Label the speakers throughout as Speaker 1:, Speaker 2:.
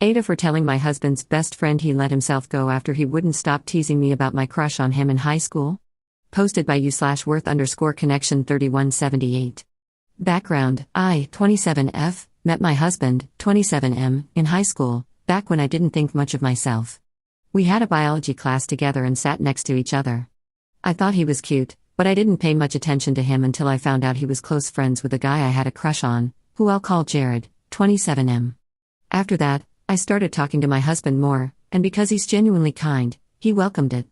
Speaker 1: AITA for telling my husband's best friend he let himself go after he wouldn't stop teasing me about my crush on him in high school. Posted by u/worth_connection 3178. Background: I, 27F, met my husband, 27M, in high school, back when I didn't think much of myself. We had a biology class together and sat next to each other. I thought he was cute, but I didn't pay much attention to him until I found out he was close friends with a guy I had a crush on, who I'll call Jared, 27M. After that, I started talking to my husband more, and because he's genuinely kind, he welcomed it.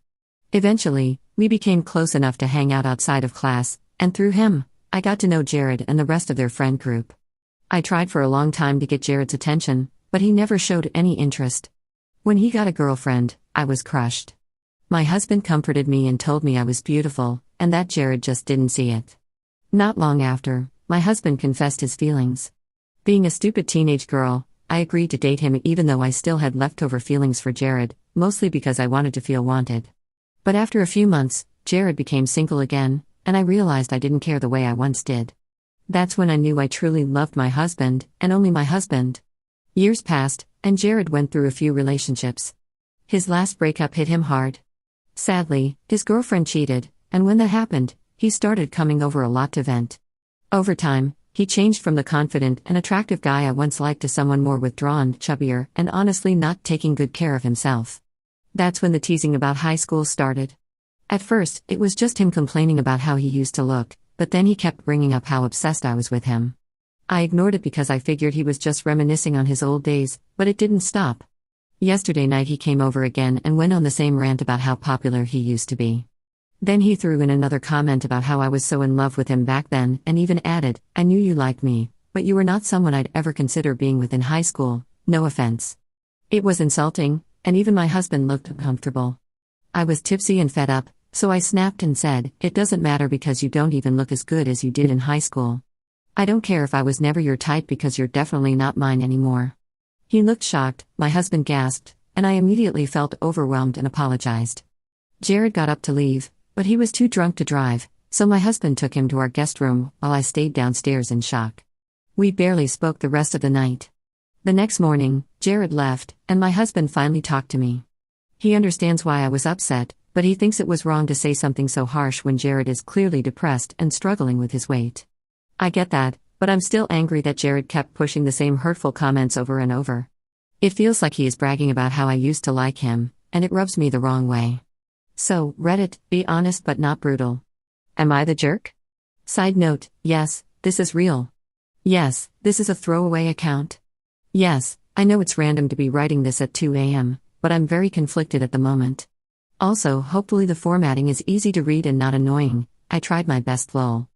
Speaker 1: Eventually, we became close enough to hang out outside of class, and through him, I got to know Jared and the rest of their friend group. I tried for a long time to get Jared's attention, but he never showed any interest. When he got a girlfriend, I was crushed. My husband comforted me and told me I was beautiful, and that Jared just didn't see it. Not long after, my husband confessed his feelings. Being a stupid teenage girl, I agreed to date him even though I still had leftover feelings for Jared, mostly because I wanted to feel wanted. But after a few months, Jared became single again, and I realized I didn't care the way I once did. That's when I knew I truly loved my husband, and only my husband. Years passed, and Jared went through a few relationships. His last breakup hit him hard. Sadly, his girlfriend cheated, and when that happened, he started coming over a lot to vent. Over time, he changed from the confident and attractive guy I once liked to someone more withdrawn, chubbier, and honestly not taking good care of himself. That's when the teasing about high school started. At first, it was just him complaining about how he used to look, but then he kept bringing up how obsessed I was with him. I ignored it because I figured he was just reminiscing on his old days, but it didn't stop. Yesterday night he came over again and went on the same rant about how popular he used to be. Then he threw in another comment about how I was so in love with him back then, and even added, "I knew you liked me, but you were not someone I'd ever consider being with in high school, no offense." It was insulting, and even my husband looked uncomfortable. I was tipsy and fed up, so I snapped and said, "It doesn't matter because you don't even look as good as you did in high school. I don't care if I was never your type because you're definitely not mine anymore." He looked shocked, my husband gasped, and I immediately felt overwhelmed and apologized. Jared got up to leave, but he was too drunk to drive, so my husband took him to our guest room while I stayed downstairs in shock. We barely spoke the rest of the night. The next morning, Jared left, and my husband finally talked to me. He understands why I was upset, but he thinks it was wrong to say something so harsh when Jared is clearly depressed and struggling with his weight. I get that, but I'm still angry that Jared kept pushing the same hurtful comments over and over. It feels like he is bragging about how I used to like him, and it rubs me the wrong way. So, Reddit, be honest but not brutal. Am I the jerk? Side note, yes, this is real. Yes, this is a throwaway account. Yes, I know it's random to be writing this at 2 a.m., but I'm very conflicted at the moment. Also, hopefully the formatting is easy to read and not annoying. I tried my best lol.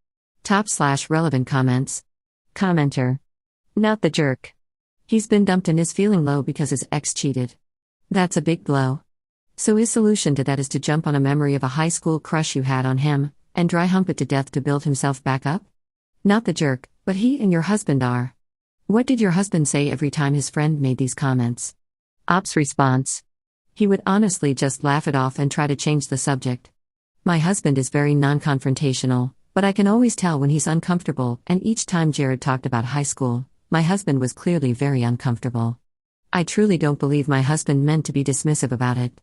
Speaker 1: Top/relevant comments. Commenter. Not the jerk. He's been dumped and is feeling low because his ex cheated. That's a big blow. So his solution to that is to jump on a memory of a high school crush you had on him, and dry hump it to death to build himself back up? Not the jerk, but he and your husband are. What did your husband say every time his friend made these comments? Op's response. He would honestly just laugh it off and try to change the subject. My husband is very non-confrontational, but I can always tell when he's uncomfortable, and each time Jared talked about high school, my husband was clearly very uncomfortable. I truly don't believe my husband meant to be dismissive about it.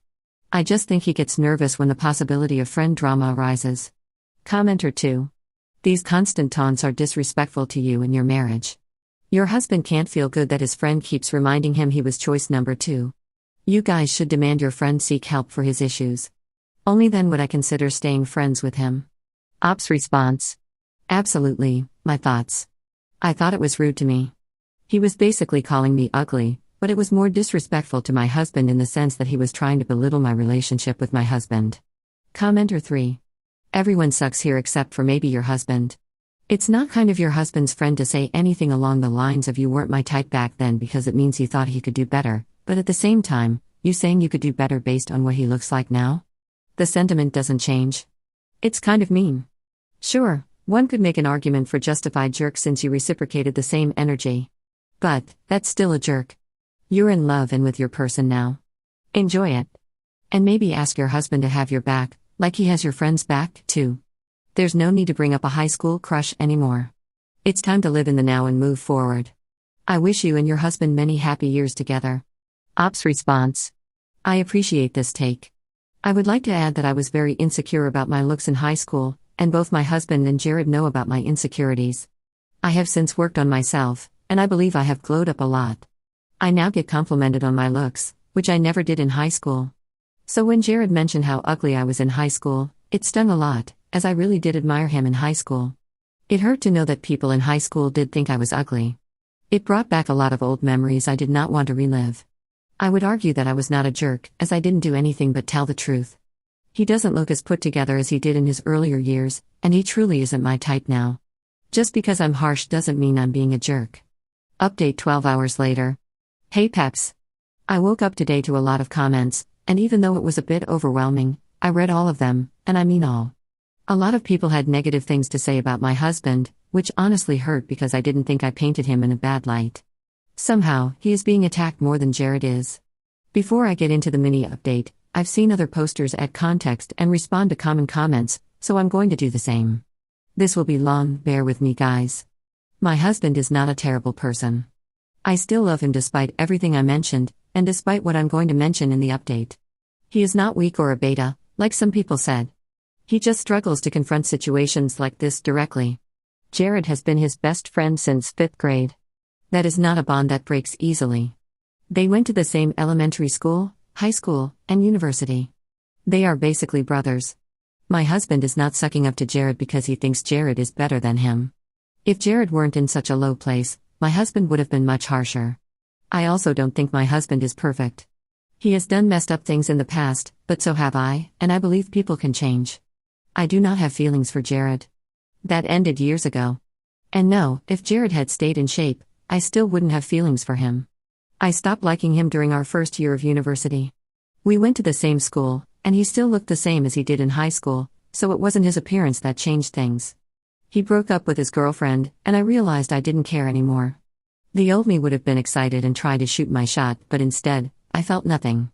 Speaker 1: I just think he gets nervous when the possibility of friend drama arises. Commenter 2. These constant taunts are disrespectful to you and your marriage. Your husband can't feel good that his friend keeps reminding him he was choice number 2. You guys should demand your friend seek help for his issues. Only then would I consider staying friends with him. Op's response. Absolutely, my thoughts. I thought it was rude to me. He was basically calling me ugly, but it was more disrespectful to my husband in the sense that he was trying to belittle my relationship with my husband. Commenter 3. Everyone sucks here except for maybe your husband. It's not kind of your husband's friend to say anything along the lines of "you weren't my type back then" because it means he thought he could do better, but at the same time, you saying you could do better based on what he looks like now? The sentiment doesn't change. It's kind of mean. Sure, one could make an argument for justified jerk since you reciprocated the same energy. But, that's still a jerk. You're in love and with your person now. Enjoy it. And maybe ask your husband to have your back, like he has your friend's back, too. There's no need to bring up a high school crush anymore. It's time to live in the now and move forward. I wish you and your husband many happy years together. Ops response. I appreciate this take. I would like to add that I was very insecure about my looks in high school, and both my husband and Jared know about my insecurities. I have since worked on myself, and I believe I have glowed up a lot. I now get complimented on my looks, which I never did in high school. So when Jared mentioned how ugly I was in high school, it stung a lot, as I really did admire him in high school. It hurt to know that people in high school did think I was ugly. It brought back a lot of old memories I did not want to relive. I would argue that I was not a jerk, as I didn't do anything but tell the truth. He doesn't look as put together as he did in his earlier years, and he truly isn't my type now. Just because I'm harsh doesn't mean I'm being a jerk. Update 12 hours later. Hey peps. I woke up today to a lot of comments, and even though it was a bit overwhelming, I read all of them, and I mean all. A lot of people had negative things to say about my husband, which honestly hurt because I didn't think I painted him in a bad light. Somehow, he is being attacked more than Jared is. Before I get into the mini update, I've seen other posters add context and respond to common comments, so I'm going to do the same. This will be long, bear with me guys. My husband is not a terrible person. I still love him despite everything I mentioned, and despite what I'm going to mention in the update. He is not weak or a beta, like some people said. He just struggles to confront situations like this directly. Jared has been his best friend since 5th grade. That is not a bond that breaks easily. They went to the same elementary school, high school, and university. They are basically brothers. My husband is not sucking up to Jared because he thinks Jared is better than him. If Jared weren't in such a low place, my husband would have been much harsher. I also don't think my husband is perfect. He has done messed up things in the past, but so have I, and I believe people can change. I do not have feelings for Jared. That ended years ago. And no, if Jared had stayed in shape, I still wouldn't have feelings for him. I stopped liking him during our first year of university. We went to the same school, and he still looked the same as he did in high school, so it wasn't his appearance that changed things. He broke up with his girlfriend, and I realized I didn't care anymore. The old me would have been excited and tried to shoot my shot, but instead, I felt nothing.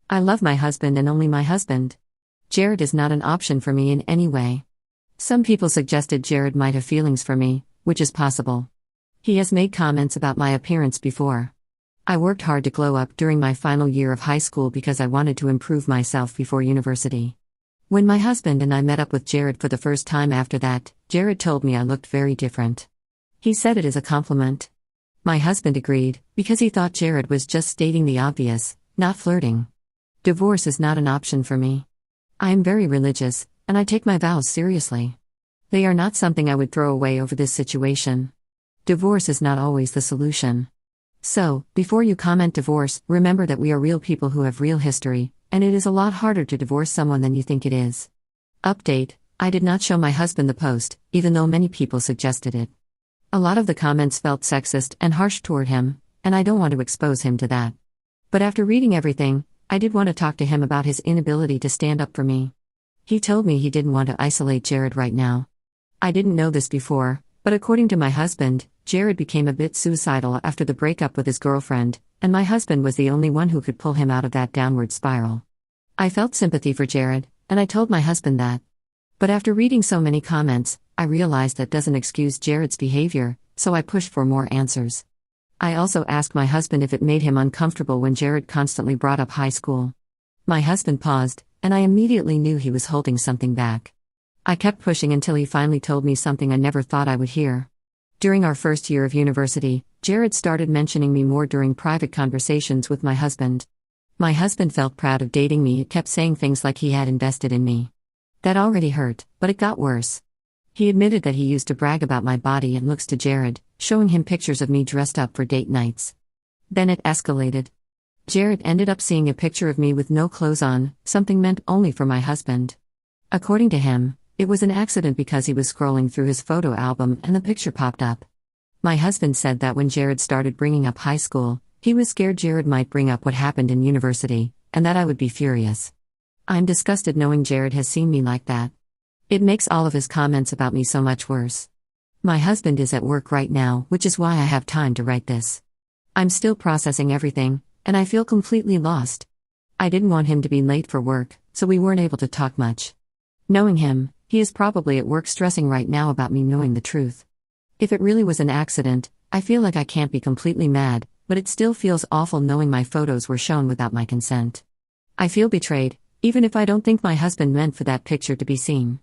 Speaker 1: I love my husband and only my husband. Jared is not an option for me in any way. Some people suggested Jared might have feelings for me, which is possible. He has made comments about my appearance before. I worked hard to glow up during my final year of high school because I wanted to improve myself before university. When my husband and I met up with Jared for the first time after that, Jared told me I looked very different. He said it as a compliment. My husband agreed, because he thought Jared was just stating the obvious, not flirting. Divorce is not an option for me. I am very religious, and I take my vows seriously. They are not something I would throw away over this situation. Divorce is not always the solution. So, before you comment divorce, remember that we are real people who have real history, and it is a lot harder to divorce someone than you think it is. Update: I did not show my husband the post, even though many people suggested it. A lot of the comments felt sexist and harsh toward him, and I don't want to expose him to that. But after reading everything, I did want to talk to him about his inability to stand up for me. He told me he didn't want to isolate Jared right now. I didn't know this before, but according to my husband, Jared became a bit suicidal after the breakup with his girlfriend, and my husband was the only one who could pull him out of that downward spiral. I felt sympathy for Jared, and I told my husband that. But after reading so many comments, I realized that doesn't excuse Jared's behavior, so I pushed for more answers. I also asked my husband if it made him uncomfortable when Jared constantly brought up high school. My husband paused, and I immediately knew he was holding something back. I kept pushing until he finally told me something I never thought I would hear. During our first year of university, Jared started mentioning me more during private conversations with my husband. My husband felt proud of dating me. It kept saying things like he had invested in me. That already hurt, but it got worse. He admitted that he used to brag about my body and looks to Jared, showing him pictures of me dressed up for date nights. Then it escalated. Jared ended up seeing a picture of me with no clothes on, something meant only for my husband. According to him, it was an accident because he was scrolling through his photo album and the picture popped up. My husband said that when Jared started bringing up high school, he was scared Jared might bring up what happened in university, and that I would be furious. I'm disgusted knowing Jared has seen me like that. It makes all of his comments about me so much worse. My husband is at work right now, which is why I have time to write this. I'm still processing everything, and I feel completely lost. I didn't want him to be late for work, so we weren't able to talk much. Knowing him, he is probably at work stressing right now about me knowing the truth. If it really was an accident, I feel like I can't be completely mad, but it still feels awful knowing my photos were shown without my consent. I feel betrayed, even if I don't think my husband meant for that picture to be seen.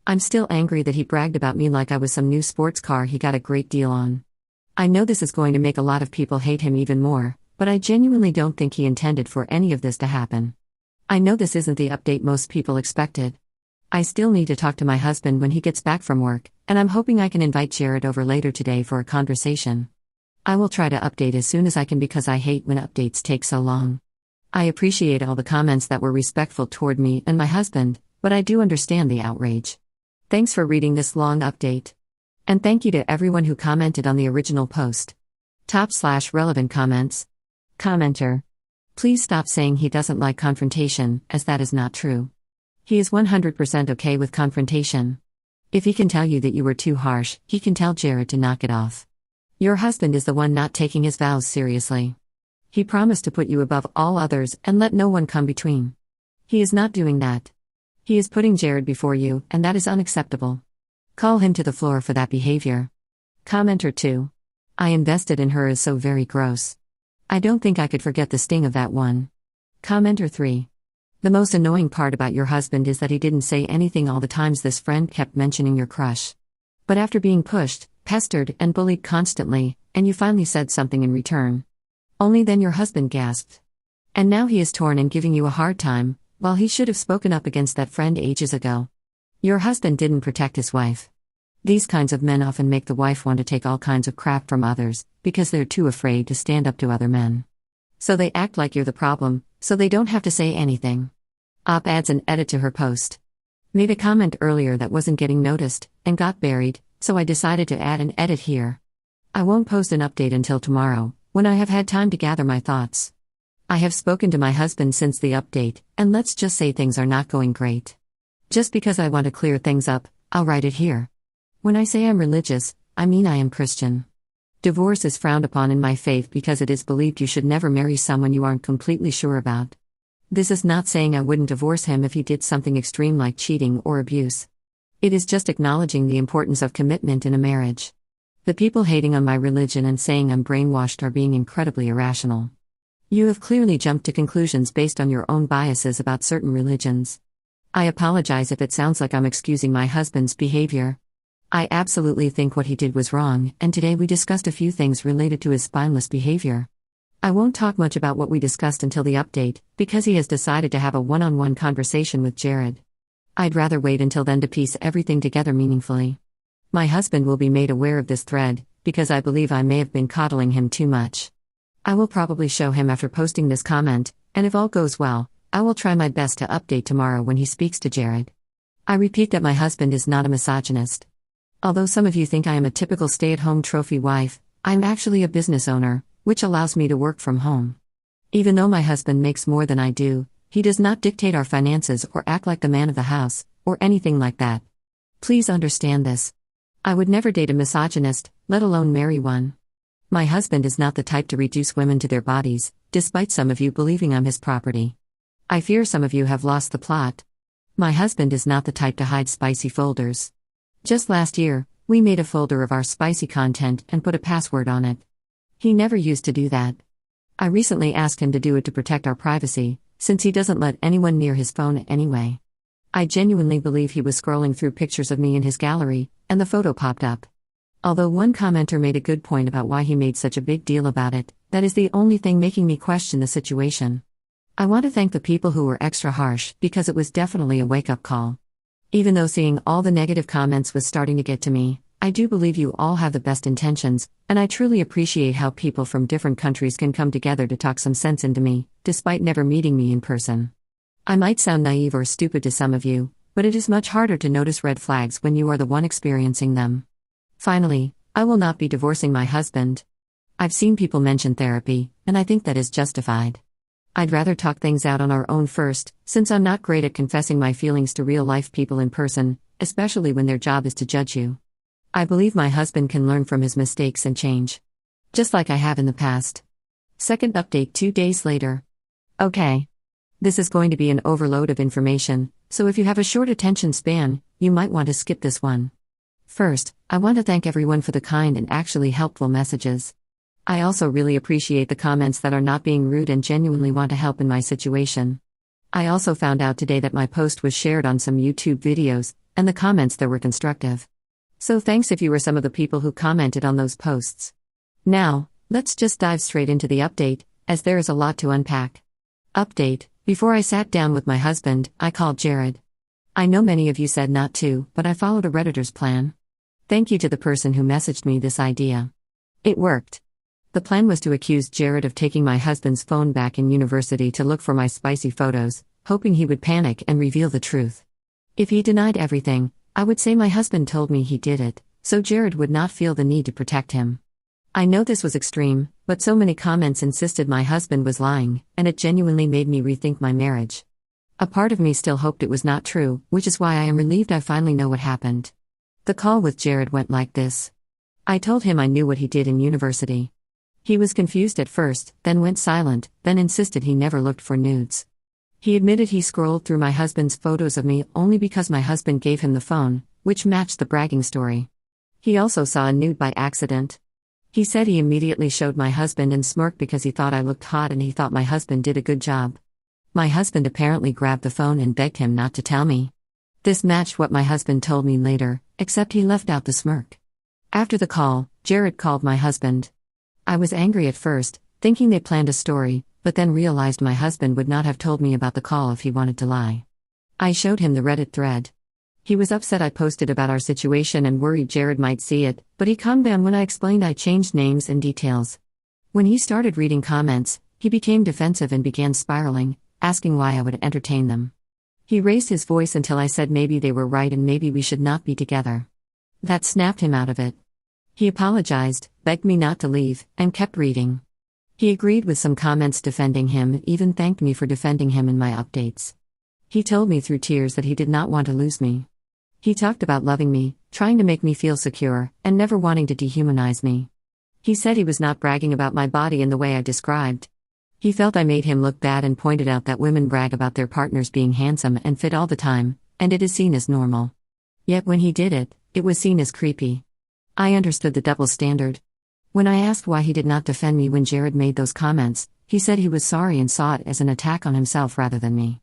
Speaker 1: I'm still angry that he bragged about me like I was some new sports car he got a great deal on. I know this is going to make a lot of people hate him even more, but I genuinely don't think he intended for any of this to happen. I know this isn't the update most people expected. I still need to talk to my husband when he gets back from work, and I'm hoping I can invite Jared over later today for a conversation. I will try to update as soon as I can because I hate when updates take so long. I appreciate all the comments that were respectful toward me and my husband, but I do understand the outrage. Thanks for reading this long update. And thank you to everyone who commented on the original post. Top/relevant comments. Commenter. Please stop saying he doesn't like confrontation, as that is not true. He is 100% okay with confrontation. If he can tell you that you were too harsh, he can tell Jared to knock it off. Your husband is the one not taking his vows seriously. He promised to put you above all others and let no one come between. He is not doing that. He is putting Jared before you, and that is unacceptable. Call him to the floor for that behavior. Commenter 2. I invested in her is so very gross. I don't think I could forget the sting of that one. Commenter 3. The most annoying part about your husband is that he didn't say anything all the times this friend kept mentioning your crush. But after being pushed, pestered, and bullied constantly, and you finally said something in return. Only then your husband gasped. And now he is torn and giving you a hard time, while he should have spoken up against that friend ages ago. Your husband didn't protect his wife. These kinds of men often make the wife want to take all kinds of crap from others, because they're too afraid to stand up to other men. So they act like you're the problem, so they don't have to say anything. Op adds an edit to her post. Made a comment earlier that wasn't getting noticed, and got buried, so I decided to add an edit here. I won't post an update until tomorrow, when I have had time to gather my thoughts. I have spoken to my husband since the update, and let's just say things are not going great. Just because I want to clear things up, I'll write it here. When I say I'm religious, I mean I am Christian. Divorce is frowned upon in my faith because it is believed you should never marry someone you aren't completely sure about. This is not saying I wouldn't divorce him if he did something extreme like cheating or abuse. It is just acknowledging the importance of commitment in a marriage. The people hating on my religion and saying I'm brainwashed are being incredibly irrational. You have clearly jumped to conclusions based on your own biases about certain religions. I apologize if it sounds like I'm excusing my husband's behavior. I absolutely think what he did was wrong, and today we discussed a few things related to his spineless behavior. I won't talk much about what we discussed until the update, because he has decided to have a one-on-one conversation with Jared. I'd rather wait until then to piece everything together meaningfully. My husband will be made aware of this thread, because I believe I may have been coddling him too much. I will probably show him after posting this comment, and if all goes well, I will try my best to update tomorrow when he speaks to Jared. I repeat that my husband is not a misogynist. Although some of you think I am a typical stay-at-home trophy wife, I'm actually a business owner, which allows me to work from home. Even though my husband makes more than I do, he does not dictate our finances or act like the man of the house, or anything like that. Please understand this. I would never date a misogynist, let alone marry one. My husband is not the type to reduce women to their bodies, despite some of you believing I'm his property. I fear some of you have lost the plot. My husband is not the type to hide spicy folders. Just last year, we made a folder of our spicy content and put a password on it. He never used to do that. I recently asked him to do it to protect our privacy, since he doesn't let anyone near his phone anyway. I genuinely believe he was scrolling through pictures of me in his gallery, and the photo popped up. Although one commenter made a good point about why he made such a big deal about it, that is the only thing making me question the situation. I want to thank the people who were extra harsh, because it was definitely a wake-up call. Even though seeing all the negative comments was starting to get to me, I do believe you all have the best intentions, and I truly appreciate how people from different countries can come together to talk some sense into me, despite never meeting me in person. I might sound naive or stupid to some of you, but it is much harder to notice red flags when you are the one experiencing them. Finally, I will not be divorcing my husband. I've seen people mention therapy, and I think that is justified. I'd rather talk things out on our own first, since I'm not great at confessing my feelings to real-life people in person, especially when their job is to judge you. I believe my husband can learn from his mistakes and change. Just like I have in the past. Second update 2 days later. Okay. This is going to be an overload of information, so if you have a short attention span, you might want to skip this one. First, I want to thank everyone for the kind and actually helpful messages. I also really appreciate the comments that are not being rude and genuinely want to help in my situation. I also found out today that my post was shared on some YouTube videos, and the comments there were constructive. So thanks if you were some of the people who commented on those posts. Now, let's just dive straight into the update, as there is a lot to unpack. Update: before I sat down with my husband, I called Jared. I know many of you said not to, but I followed a Redditor's plan. Thank you to the person who messaged me this idea. It worked. The plan was to accuse Jared of taking my husband's phone back in university to look for my spicy photos, hoping he would panic and reveal the truth. If he denied everything, I would say my husband told me he did it, so Jared would not feel the need to protect him. I know this was extreme, but so many comments insisted my husband was lying, and it genuinely made me rethink my marriage. A part of me still hoped it was not true, which is why I am relieved I finally know what happened. The call with Jared went like this. I told him I knew what he did in university. He was confused at first, then went silent, then insisted he never looked for nudes. He admitted he scrolled through my husband's photos of me only because my husband gave him the phone, which matched the bragging story. He also saw a nude by accident. He said he immediately showed my husband and smirked because he thought I looked hot and he thought my husband did a good job. My husband apparently grabbed the phone and begged him not to tell me. This matched what my husband told me later, except he left out the smirk. After the call, Jared called my husband. I was angry at first, thinking they planned a story, but then realized my husband would not have told me about the call if he wanted to lie. I showed him the Reddit thread. He was upset I posted about our situation and worried Jared might see it, but he calmed down when I explained I changed names and details. When he started reading comments, he became defensive and began spiraling, asking why I would entertain them. He raised his voice until I said maybe they were right and maybe we should not be together. That snapped him out of it. He apologized, begged me not to leave, and kept reading. He agreed with some comments defending him and even thanked me for defending him in my updates. He told me through tears that he did not want to lose me. He talked about loving me, trying to make me feel secure, and never wanting to dehumanize me. He said he was not bragging about my body in the way I described. He felt I made him look bad and pointed out that women brag about their partners being handsome and fit all the time, and it is seen as normal. Yet when he did it, it was seen as creepy. I understood the double standard. When I asked why he did not defend me when Jared made those comments, he said he was sorry and saw it as an attack on himself rather than me.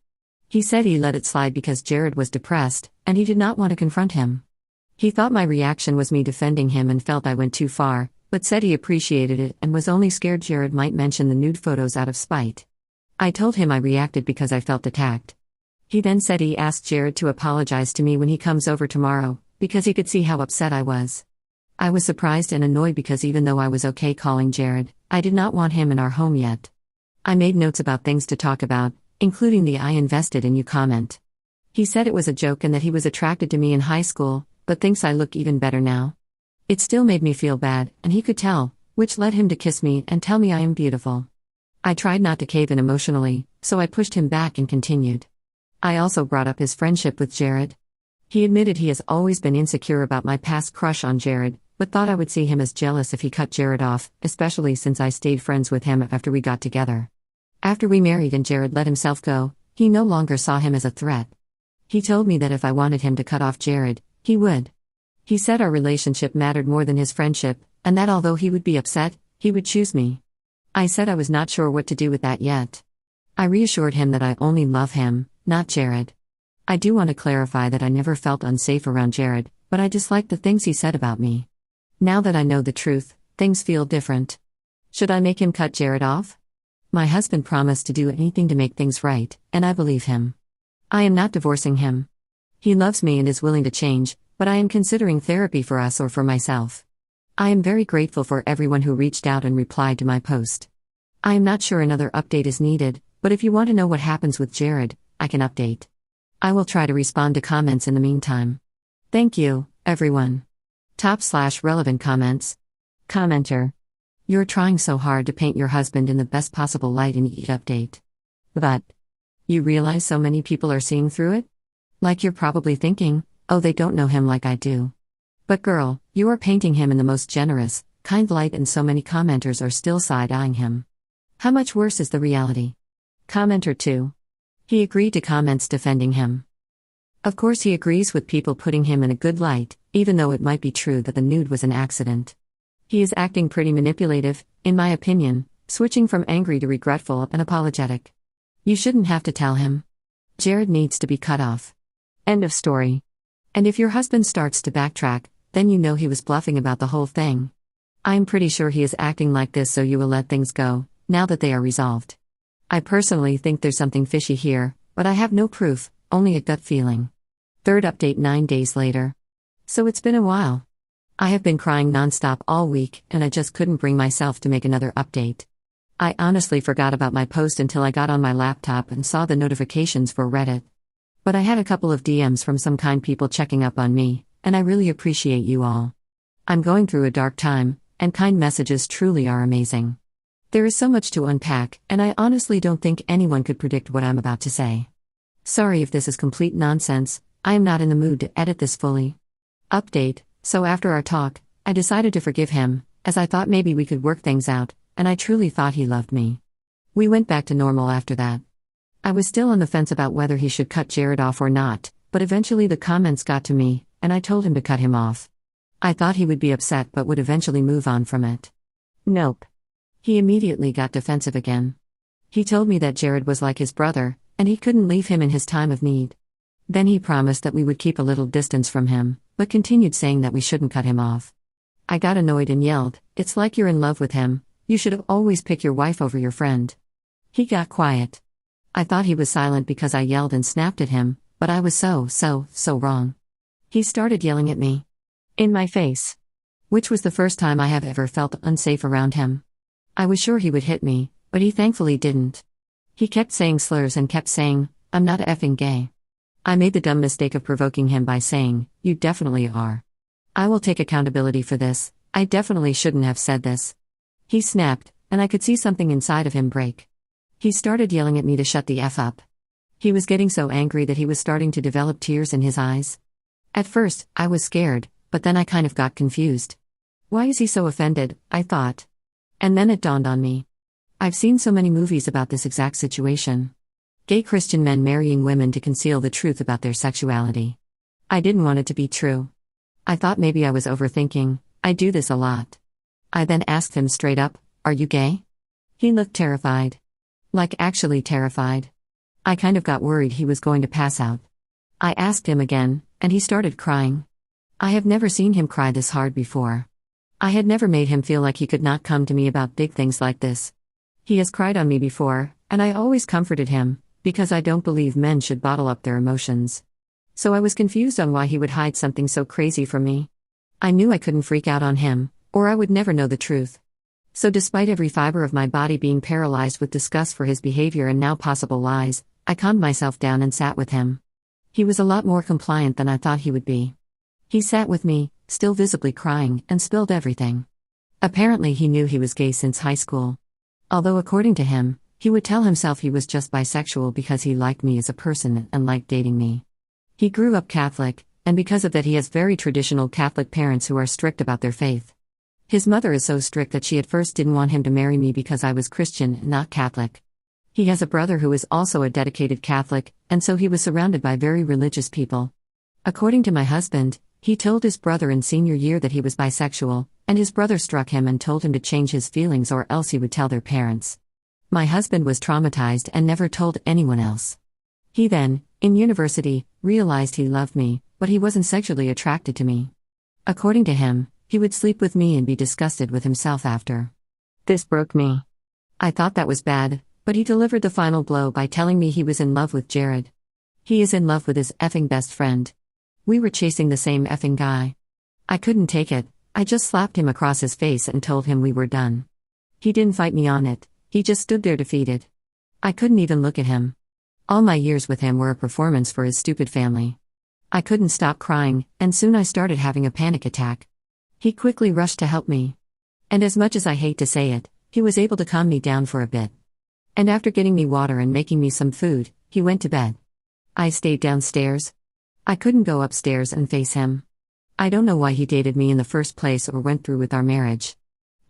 Speaker 1: He said he let it slide because Jared was depressed, and he did not want to confront him. He thought my reaction was me defending him and felt I went too far, but said he appreciated it and was only scared Jared might mention the nude photos out of spite. I told him I reacted because I felt attacked. He then said he asked Jared to apologize to me when he comes over tomorrow, because he could see how upset I was. I was surprised and annoyed because even though I was okay calling Jared, I did not want him in our home yet. I made notes about things to talk about, including the "I invested in you" comment. He said it was a joke and that he was attracted to me in high school, but thinks I look even better now. It still made me feel bad, and he could tell, which led him to kiss me and tell me I am beautiful. I tried not to cave in emotionally, so I pushed him back and continued. I also brought up his friendship with Jared. He admitted he has always been insecure about my past crush on Jared, but thought I would see him as jealous if he cut Jared off, especially since I stayed friends with him after we got together. After we married and Jared let himself go, he no longer saw him as a threat. He told me that if I wanted him to cut off Jared, he would. He said our relationship mattered more than his friendship, and that although he would be upset, he would choose me. I said I was not sure what to do with that yet. I reassured him that I only love him, not Jared. I do want to clarify that I never felt unsafe around Jared, but I disliked the things he said about me. Now that I know the truth, things feel different. Should I make him cut Jared off? My husband promised to do anything to make things right, and I believe him. I am not divorcing him. He loves me and is willing to change, but I am considering therapy for us or for myself. I am very grateful for everyone who reached out and replied to my post. I am not sure another update is needed, but if you want to know what happens with Jared, I can update. I will try to respond to comments in the meantime. Thank you, everyone. /relevant comments. Commenter. You're trying so hard to paint your husband in the best possible light in each update. But you realize so many people are seeing through it? Like you're probably thinking, oh, they don't know him like I do. But girl, you are painting him in the most generous, kind light and so many commenters are still side-eyeing him. How much worse is the reality? Commenter 2. He agreed to comments defending him. Of course he agrees with people putting him in a good light, even though it might be true that the nude was an accident. He is acting pretty manipulative, in my opinion, switching from angry to regretful and apologetic. You shouldn't have to tell him. Jared needs to be cut off. End of story. And if your husband starts to backtrack, then you know he was bluffing about the whole thing. I'm pretty sure he is acting like this so you will let things go, now that they are resolved. I personally think there's something fishy here, but I have no proof, only a gut feeling. Third update 9 days later. So it's been a while. I have been crying nonstop all week and I just couldn't bring myself to make another update. I honestly forgot about my post until I got on my laptop and saw the notifications for Reddit. But I had a couple of DMs from some kind people checking up on me, and I really appreciate you all. I'm going through a dark time, and kind messages truly are amazing. There is so much to unpack, and I honestly don't think anyone could predict what I'm about to say. Sorry if this is complete nonsense, I am not in the mood to edit this fully. Update: so after our talk, I decided to forgive him, as I thought maybe we could work things out, and I truly thought he loved me. We went back to normal after that. I was still on the fence about whether he should cut Jared off or not, but eventually the comments got to me, and I told him to cut him off. I thought he would be upset but would eventually move on from it. Nope. He immediately got defensive again. He told me that Jared was like his brother, and he couldn't leave him in his time of need. Then he promised that we would keep a little distance from him, but continued saying that we shouldn't cut him off. I got annoyed and yelled, "It's like you're in love with him, you should have always picked your wife over your friend." He got quiet. I thought he was silent because I yelled and snapped at him, but I was so wrong. He started yelling at me. In my face. Which was the first time I have ever felt unsafe around him. I was sure he would hit me, but he thankfully didn't. He kept saying slurs and kept saying, "I'm not effing gay." I made the dumb mistake of provoking him by saying, "You definitely are. I will take accountability for this, I definitely shouldn't have said this." He snapped, and I could see something inside of him break. He started yelling at me to shut the F up. He was getting so angry that he was starting to develop tears in his eyes. At first, I was scared, but then I kind of got confused. Why is he so offended, I thought. And then it dawned on me. I've seen so many movies about this exact situation. Gay Christian men marrying women to conceal the truth about their sexuality. I didn't want it to be true. I thought maybe I was overthinking, I do this a lot. I then asked him straight up, "Are you gay?" He looked terrified. Like actually terrified. I kind of got worried he was going to pass out. I asked him again, and he started crying. I have never seen him cry this hard before. I had never made him feel like he could not come to me about big things like this. He has cried on me before, and I always comforted him, because I don't believe men should bottle up their emotions. So I was confused on why he would hide something so crazy from me. I knew I couldn't freak out on him, or I would never know the truth. So despite every fiber of my body being paralyzed with disgust for his behavior and now possible lies, I calmed myself down and sat with him. He was a lot more compliant than I thought he would be. He sat with me, still visibly crying, and spilled everything. Apparently he knew he was gay since high school. Although according to him, he would tell himself he was just bisexual because he liked me as a person and liked dating me. He grew up Catholic, and because of that he has very traditional Catholic parents who are strict about their faith. His mother is so strict that she at first didn't want him to marry me because I was Christian and not Catholic. He has a brother who is also a dedicated Catholic, and so he was surrounded by very religious people. According to my husband, he told his brother in senior year that he was bisexual, and his brother struck him and told him to change his feelings or else he would tell their parents. My husband was traumatized and never told anyone else. He then, in university, realized he loved me, but he wasn't sexually attracted to me. According to him, he would sleep with me and be disgusted with himself after. This broke me. I thought that was bad, but he delivered the final blow by telling me he was in love with Jared. He is in love with his effing best friend. We were chasing the same effing guy. I couldn't take it, I just slapped him across his face and told him we were done. He didn't fight me on it, he just stood there defeated. I couldn't even look at him. All my years with him were a performance for his stupid family. I couldn't stop crying, and soon I started having a panic attack. He quickly rushed to help me. And as much as I hate to say it, he was able to calm me down for a bit. And after getting me water and making me some food, he went to bed. I stayed downstairs. I couldn't go upstairs and face him. I don't know why he dated me in the first place or went through with our marriage.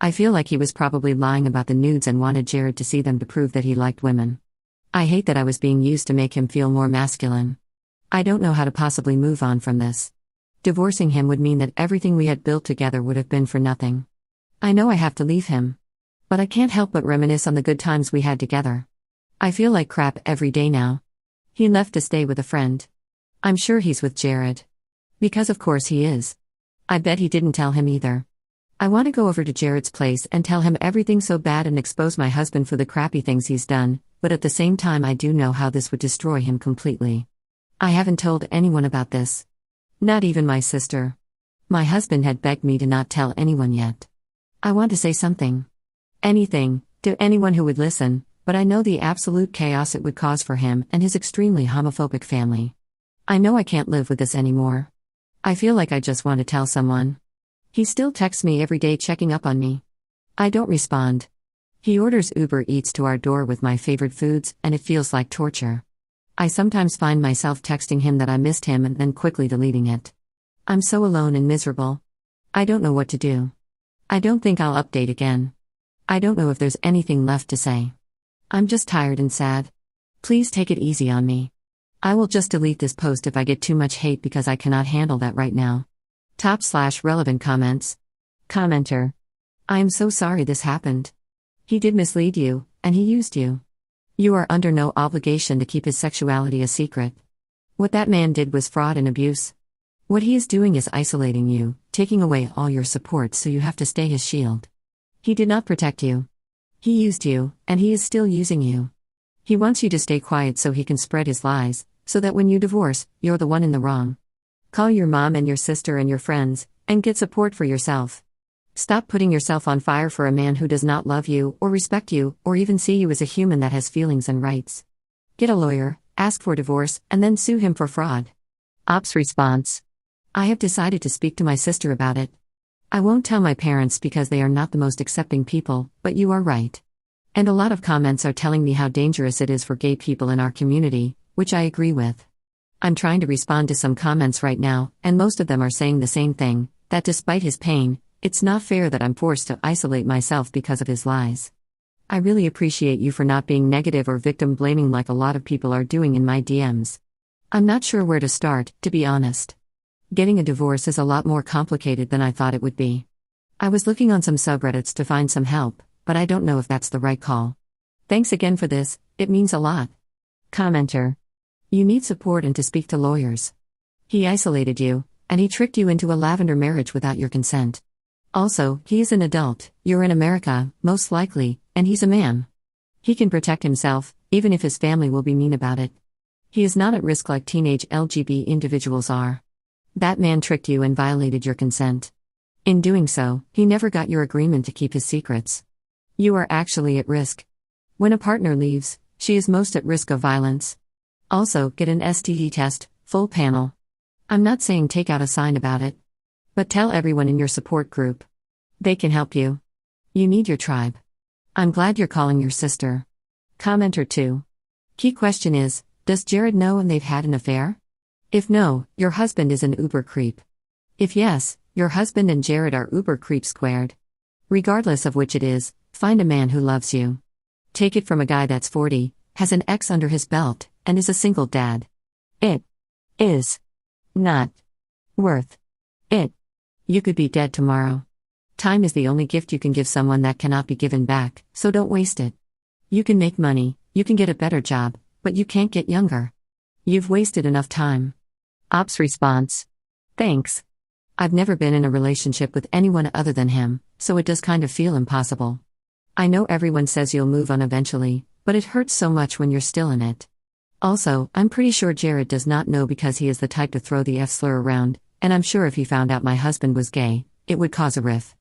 Speaker 1: I feel like he was probably lying about the nudes and wanted Jared to see them to prove that he liked women. I hate that I was being used to make him feel more masculine. I don't know how to possibly move on from this. Divorcing him would mean that everything we had built together would have been for nothing. I know I have to leave him. But I can't help but reminisce on the good times we had together. I feel like crap every day now. He left to stay with a friend. I'm sure he's with Jared. Because of course he is. I bet he didn't tell him either. I want to go over to Jared's place and tell him everything's so bad and expose my husband for the crappy things he's done, but at the same time I do know how this would destroy him completely. I haven't told anyone about this. Not even my sister. My husband had begged me to not tell anyone yet. I want to say something. Anything, to anyone who would listen, but I know the absolute chaos it would cause for him and his extremely homophobic family. I know I can't live with this anymore. I feel like I just want to tell someone. He still texts me every day checking up on me. I don't respond. He orders Uber Eats to our door with my favorite foods, and it feels like torture. I sometimes find myself texting him that I missed him and then quickly deleting it. I'm so alone and miserable. I don't know what to do. I don't think I'll update again. I don't know if there's anything left to say. I'm just tired and sad. Please take it easy on me. I will just delete this post if I get too much hate because I cannot handle that right now. /relevant comments. Commenter. I am so sorry this happened. He did mislead you, and he used you. You are under no obligation to keep his sexuality a secret. What that man did was fraud and abuse. What he is doing is isolating you, taking away all your support so you have to stay his shield. He did not protect you. He used you, and he is still using you. He wants you to stay quiet so he can spread his lies, so that when you divorce, you're the one in the wrong. Call your mom and your sister and your friends, and get support for yourself. Stop putting yourself on fire for a man who does not love you, or respect you, or even see you as a human that has feelings and rights. Get a lawyer, ask for divorce, and then sue him for fraud. Ops response. I have decided to speak to my sister about it. I won't tell my parents because they are not the most accepting people, but you are right. And a lot of comments are telling me how dangerous it is for gay people in our community, which I agree with. I'm trying to respond to some comments right now, and most of them are saying the same thing, that despite his pain, it's not fair that I'm forced to isolate myself because of his lies. I really appreciate you for not being negative or victim blaming like a lot of people are doing in my DMs. I'm not sure where to start, to be honest. Getting a divorce is a lot more complicated than I thought it would be. I was looking on some subreddits to find some help, but I don't know if that's the right call. Thanks again for this, it means a lot. Commenter. You need support and to speak to lawyers. He isolated you, and he tricked you into a lavender marriage without your consent. Also, he is an adult, you're in America, most likely, and he's a man. He can protect himself, even if his family will be mean about it. He is not at risk like teenage LGBT individuals are. That man tricked you and violated your consent. In doing so, he never got your agreement to keep his secrets. You are actually at risk. When a partner leaves, she is most at risk of violence. Also, get an STD test, full panel. I'm not saying take out a sign about it. But tell everyone in your support group. They can help you. You need your tribe. I'm glad you're calling your sister. Commenter 2. Key question is, does Jared know and they've had an affair? If no, your husband is an uber creep. If yes, your husband and Jared are uber creep squared. Regardless of which it is, find a man who loves you. Take it from a guy that's 40, has an ex under his belt, and is a single dad. It is not worth it. You could be dead tomorrow. Time is the only gift you can give someone that cannot be given back, so don't waste it. You can make money, you can get a better job, but you can't get younger. You've wasted enough time. Ops response. Thanks. I've never been in a relationship with anyone other than him, so it does kind of feel impossible. I know everyone says you'll move on eventually, but it hurts so much when you're still in it. Also, I'm pretty sure Jared does not know because he is the type to throw the F slur around, and I'm sure if he found out my husband was gay, it would cause a riff.